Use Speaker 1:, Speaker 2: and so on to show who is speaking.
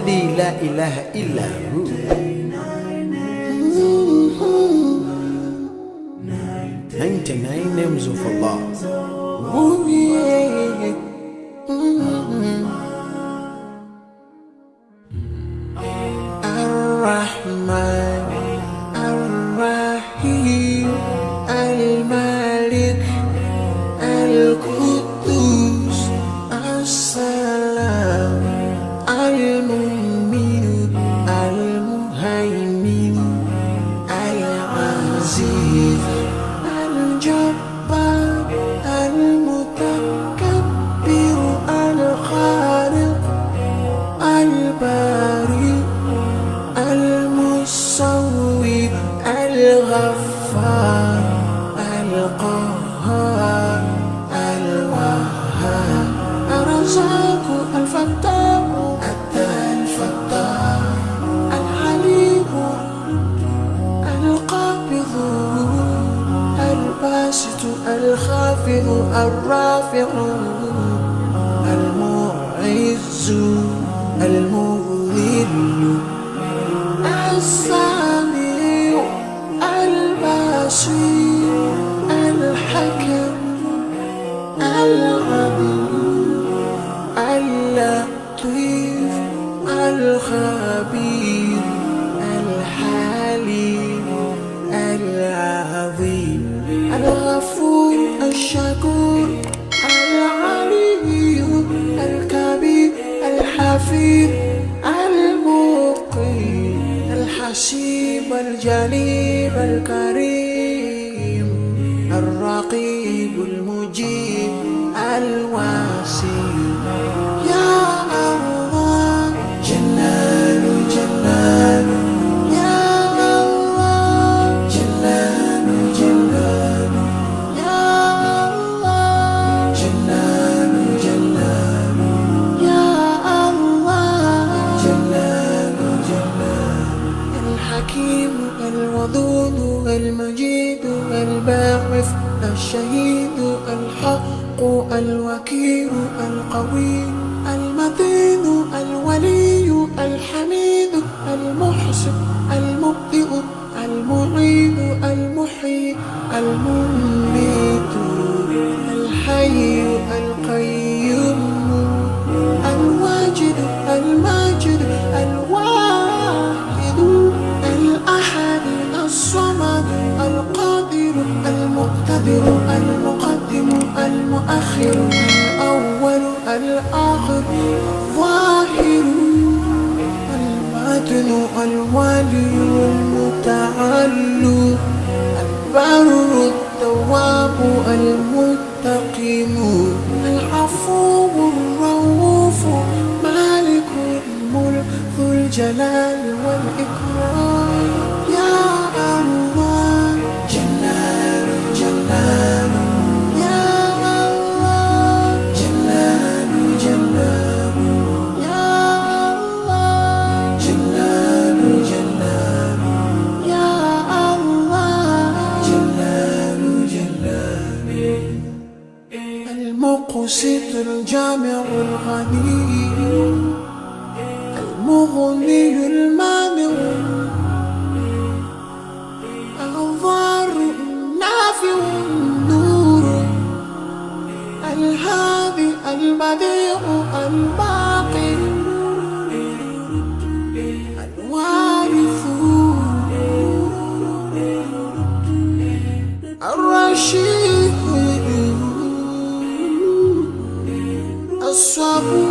Speaker 1: الذي لا إله إلا هو. 99 names of Allah. Ooh, yeah. Ar-Rahman, Ar-Rahim, Al-Malik, Al-Quddus, As-Salam, Al-Mu'min, Al-Muhaymin, Al-Aziz, Al-Jabbar, Al-Mutakabbir, Al-Khaliq, Al-Bari, Al-Musawwir, Al-Ghaffar, Al-Qahhar, Al-Wahhab, Ar-Razzaq, Al-Fattah, Al-Fattah, Al-Alim, Al-Qabid, Al-Basit, Al-Khafid, Al-Rafi', Al-Mu'izz, Al-Mudhill, السميع البصير الحكم العليم اللطيف الخبير الحليم العظيم الغفور الشكور العلي الكبير الحفيظ المقيم الحسيب الجليل الكريم الرقيب المجيب الواسع. يا الله جلال جلال، يا الله جلال جلال، يا الله جلال جلال، يا الله جلال جلال. الحكيم الودود المجيد الباعث الشهيد الحق الوكيل القوي المتين الولي الحميد المحسن المبدئ المعيد المحيي المميت الحي القيوم الواجد الماجد الواحد الأحد الصمد القادر المقتدر المقدم المؤخر الأول الآخر الظاهر الباطن الوالي المتعالي البر التواب المنتقم العفو الرؤوف مالك الملك ذو الجلال والإكرام. يا الله جلال جلال، يا الله جلال جلال، يا الله جلال جلال، يا الله جلال جلال. المقسط الجامع الغني المغني المانع الضار النافع النور الهادي البديع الباقي الوارث الرشيد الصبور